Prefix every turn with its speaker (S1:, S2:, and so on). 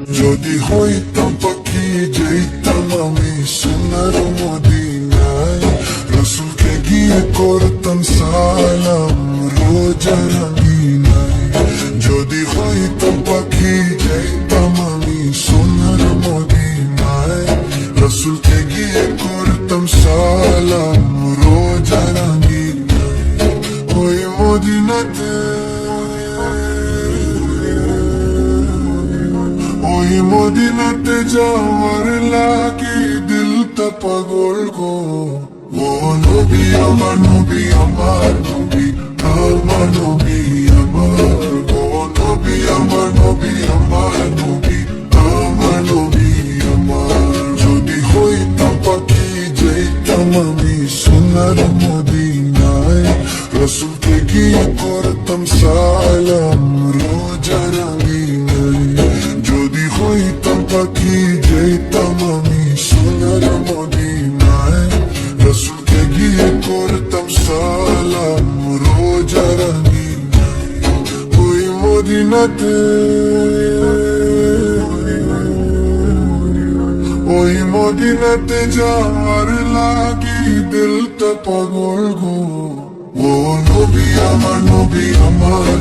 S1: যদি হইতাম পাখি যেতাম আমি সোনার মদিনায়, রসুলকে গিয়ে করতাম সালাম রোজা রঙিনায়। যদি হইতাম পাখি যেতাম আমি সোনার মদিনায়, রসুলকে গিয়ে করতাম সালাম রোজা রঙিনায়। ওই মদিনাতে ওই মদিনাতে যাওয়ার লাগি দিলটা পাগল গো। ও নবী আমার নবী আমার নবী আমার নবী আমার, ও নবী আমার নবী আমার নবী আমার নবী আমার। যদি হইতাম পাখি যেতাম আমি সোনার মদিনায়, রসুলকে গিয়ে করতাম সালাম রোজা রঙিনায়। যদি হইতাম পাখি যেতাম আমি সোনার মদিনায়, রসুলকে গিয়ে করতাম সালাম রোজা রঙিনায়। ওই মদিনাতে ওই মদিনাতে যাওয়ার লাগি দিলটা পাগল গো। ও নবী আমার নবী আমার